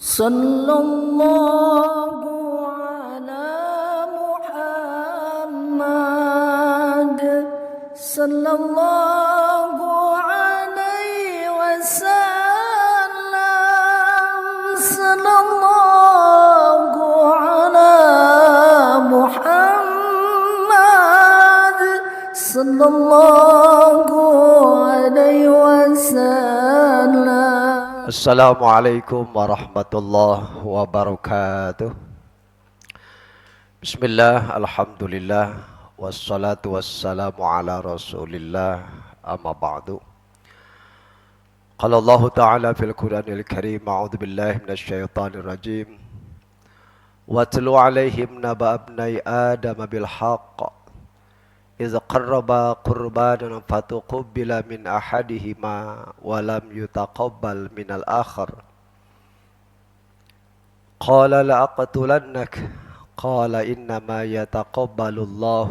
Sallallahu ala Muhammad sallallahu alaihi wasallam sallallahu ala Muhammad sallallahu alaihi wasallam. Assalamualaikum warahmatullahi wabarakatuh. Bismillah, alhamdulillah, wassalatu wassalamu ala rasulillah, amma ba'du. Qala Allah ta'ala fil Qur'anil Karim, a'udzu billahi minasyaitonir rajim. Watlu 'alaihim naba abnai Adam bil haqq إذ قربا قربانا فتقبل من أحدهما ولم يتقبل من الآخر قال لأقتلنك قال إنما يتقبل الله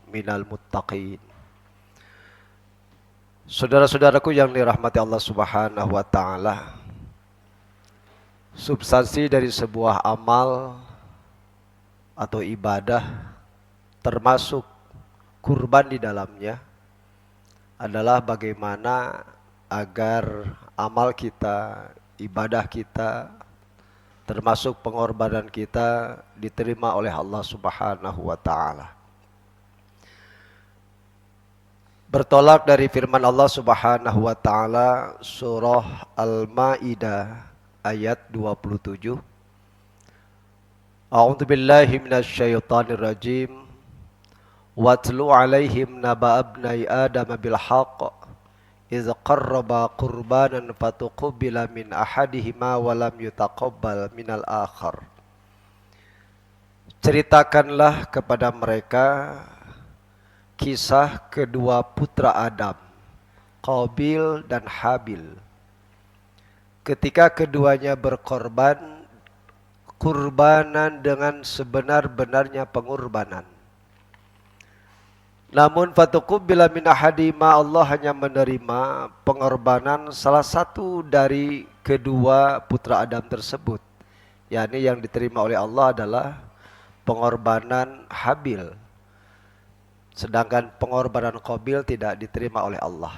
من المتقين. Saudara-saudaraku yang dirahmati Allah Subhanahu wa taala, substansi dari sebuah amal atau ibadah termasuk kurban di dalamnya adalah bagaimana agar amal kita, ibadah kita, termasuk pengorbanan kita diterima oleh Allah Subhanahu wa taala. Bertolak dari firman Allah Subhanahu wa taala surah Al-Maidah ayat 27. A'udzu billahi minasyaitonir rajim. Watlu 'alaihim naba abnai Adam bil haqq idz qarraba qurbanan fatuqbila min ahadihima wa lam yutaqabbal minal akhar. Ceritakanlah kepada mereka kisah kedua putra Adam, Qabil dan Habil, ketika keduanya berkorban kurbanan dengan sebenar-benarnya pengorbanan. Namun fatuqbila min ahadima, Allah hanya menerima pengorbanan salah satu dari kedua putra Adam tersebut, yakni yang diterima oleh Allah adalah pengorbanan Habil, sedangkan pengorbanan Qabil tidak diterima oleh Allah.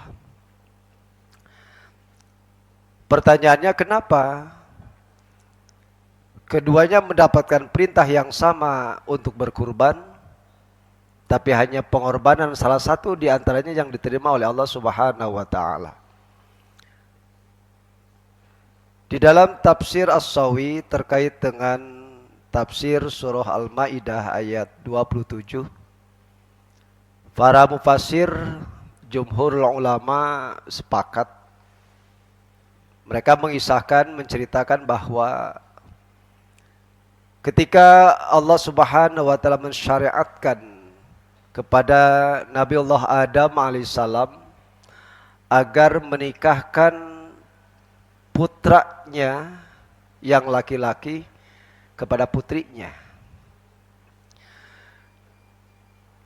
Pertanyaannya, kenapa keduanya mendapatkan perintah yang sama untuk berkurban, tapi hanya pengorbanan salah satu di antaranya yang diterima oleh Allah Subhanahu wa taala? Di dalam tafsir As-Sawi terkait dengan tafsir surah Al-Maidah ayat 27, para mufassir jumhur ulama sepakat. Mereka menceritakan bahwa ketika Allah Subhanahu wa taala mensyariatkan kepada Nabiullah Adam alaihissalam agar menikahkan putranya yang laki-laki kepada putrinya,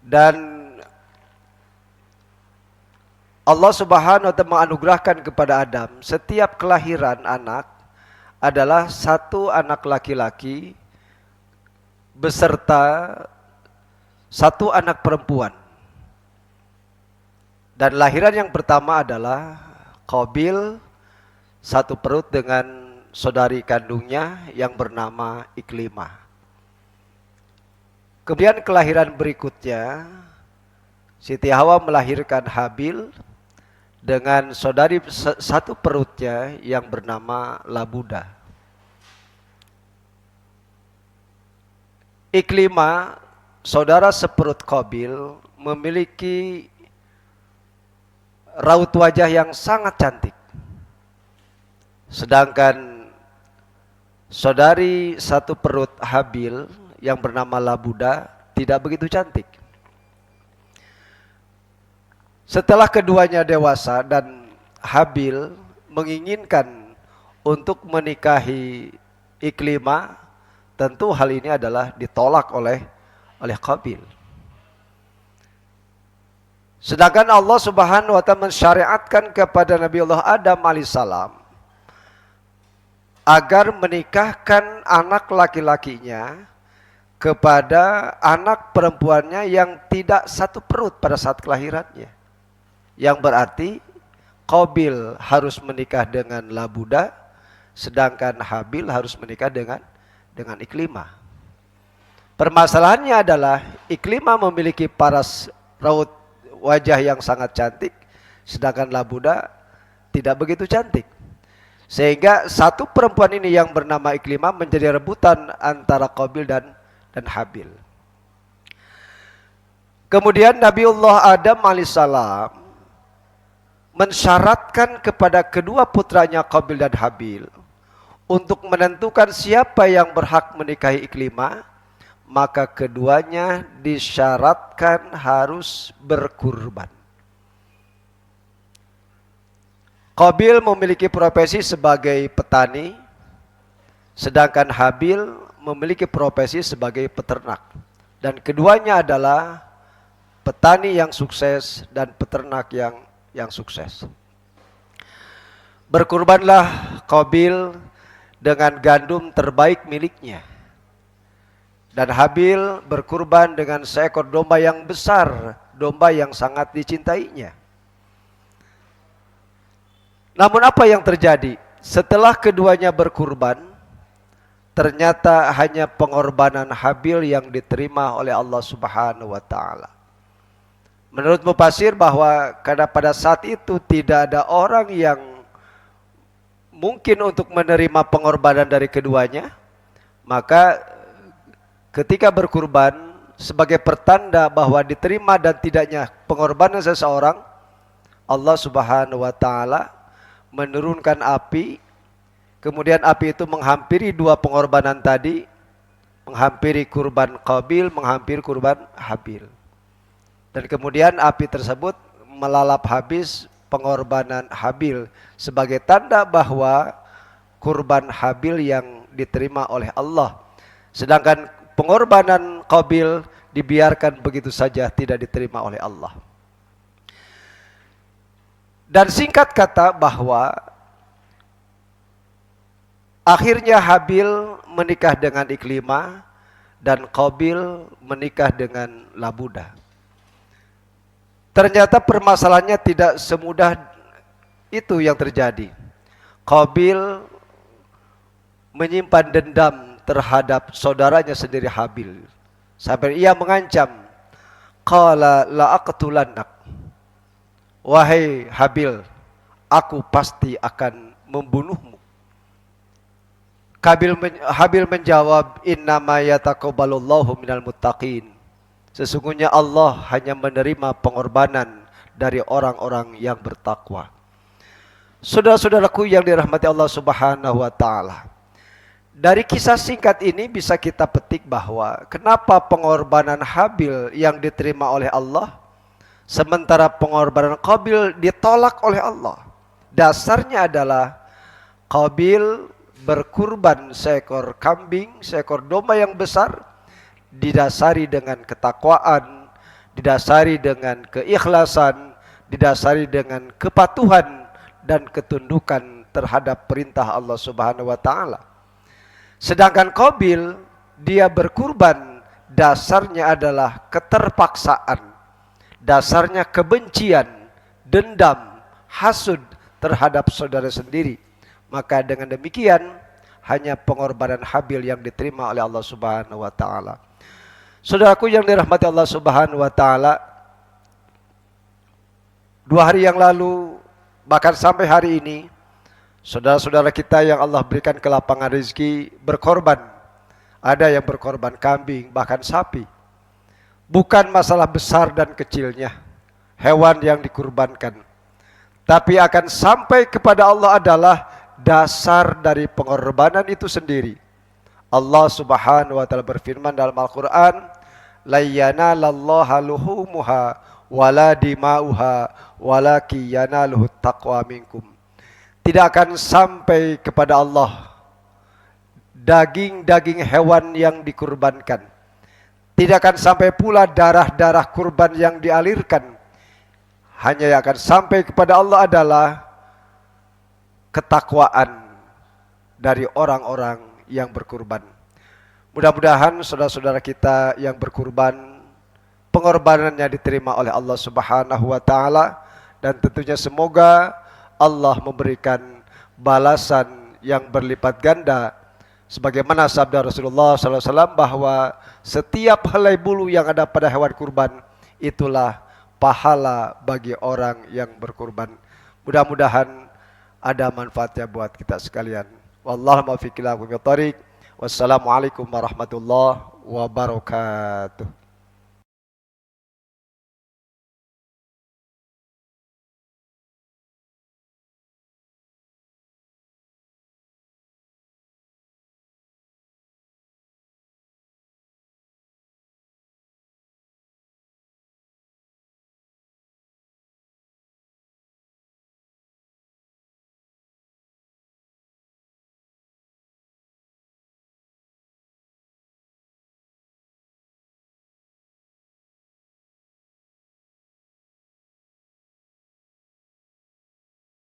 dan Allah Subhanahu wa taala menganugerahkan kepada Adam setiap kelahiran anak adalah satu anak laki-laki beserta satu anak perempuan. Dan lahiran yang pertama adalah Qabil, satu perut dengan saudari kandungnya yang bernama Iklimah. Kemudian kelahiran berikutnya, Siti Hawa melahirkan Habil dengan saudari satu perutnya yang bernama Labuda. Iklimah, saudara seperut Qabil, memiliki raut wajah yang sangat cantik. Sedangkan saudari satu perut Habil yang bernama Labuda tidak begitu cantik. Setelah keduanya dewasa dan Habil menginginkan untuk menikahi Iklimah, tentu hal ini adalah ditolak oleh Qabil. Sedangkan Allah Subhanahu wa taala mensyariatkan kepada Nabiullah Adam alaihissalam agar menikahkan anak laki-lakinya kepada anak perempuannya yang tidak satu perut pada saat kelahirannya. Yang berarti Qabil harus menikah dengan Labuda, sedangkan Habil harus menikah dengan Iklimah. Permasalahannya adalah Iklimah memiliki paras raut wajah yang sangat cantik, sedangkan Labuda tidak begitu cantik. Sehingga satu perempuan ini yang bernama Iklimah menjadi rebutan antara Qabil dan Habil. Kemudian Nabiullah Adam alaihissalam mensyaratkan kepada kedua putranya Qabil dan Habil untuk menentukan siapa yang berhak menikahi Iklimah, maka keduanya disyaratkan harus berkurban. Qabil memiliki profesi sebagai petani, sedangkan Habil memiliki profesi sebagai peternak. Dan keduanya adalah petani yang sukses dan peternak yang sukses. Berkurbanlah Qabil dengan gandum terbaik miliknya. Dan Habil berkurban dengan seekor domba yang besar, domba yang sangat dicintainya. Namun apa yang terjadi? Setelah keduanya berkurban, ternyata hanya pengorbanan Habil yang diterima oleh Allah Subhanahu wa taala. Menurut mufasir bahwa karena pada saat itu tidak ada orang yang mungkin untuk menerima pengorbanan dari keduanya, maka ketika berkurban sebagai pertanda bahwa diterima dan tidaknya pengorbanan seseorang, Allah Subhanahu wa taala menurunkan api, kemudian api itu menghampiri dua pengorbanan tadi, menghampiri kurban Qabil, menghampiri kurban Habil. Dan kemudian api tersebut melalap habis pengorbanan Habil sebagai tanda bahwa kurban Habil yang diterima oleh Allah. Sedangkan pengorbanan Qabil dibiarkan begitu saja tidak diterima oleh Allah. Dan singkat kata bahwa akhirnya Habil menikah dengan Iklimah dan Qabil menikah dengan Labuda. Ternyata permasalahannya tidak semudah itu yang terjadi. Qabil menyimpan dendam terhadap saudaranya sendiri Habil. Sampai ia mengancam, qala la aqtulannak. Wahai Habil, aku pasti akan membunuhmu. Habil menjawab, innama yataqabbalullahu minal muttaqin. Sesungguhnya Allah hanya menerima pengorbanan dari orang-orang yang bertakwa. Saudara-saudaraku yang dirahmati Allah Subhanahu wa taala. Dari kisah singkat ini bisa kita petik bahwa kenapa pengorbanan Habil yang diterima oleh Allah, sementara pengorbanan Qabil ditolak oleh Allah. Dasarnya adalah Qabil berkurban seekor kambing, seekor domba yang besar, didasari dengan ketakwaan, didasari dengan keikhlasan, didasari dengan kepatuhan dan ketundukan terhadap perintah Allah Subhanahu wa taala. Sedangkan Qabil dia berkurban dasarnya adalah keterpaksaan, dasarnya kebencian, dendam, hasud terhadap saudara sendiri. Maka dengan demikian hanya pengorbanan Habil yang diterima oleh Allah Subhanahu wa taala. Saudaraku yang dirahmati Allah Subhanahu wa taala, 2 hari yang lalu bahkan sampai hari ini saudara-saudara kita yang Allah berikan kelapangan rezeki berkorban. Ada yang berkorban kambing, bahkan sapi. Bukan masalah besar dan kecilnya hewan yang dikurbankan, tapi akan sampai kepada Allah adalah dasar dari pengorbanan itu sendiri. Allah Subhanahu wa taala berfirman dalam Al-Qur'an, la yanalallaha luhumuha wala dimauha walaki yanaluhu taqwa minkum. Tidak akan sampai kepada Allah daging-daging hewan yang dikurbankan. Tidak akan sampai pula darah-darah kurban yang dialirkan. Hanya yang akan sampai kepada Allah adalah ketakwaan dari orang-orang yang berkurban. Mudah-mudahan saudara-saudara kita yang berkurban, pengorbanannya diterima oleh Allah Subhanahu wa taala, dan tentunya semoga Allah memberikan balasan yang berlipat ganda sebagaimana sabda Rasulullah SAW bahwa setiap helai bulu yang ada pada hewan kurban itulah pahala bagi orang yang berkurban. Mudah-mudahan ada manfaatnya buat kita sekalian. Wallahu muwaffiq ila aqwamit thoriq. Wassalamualaikum warahmatullahi wabarakatuh.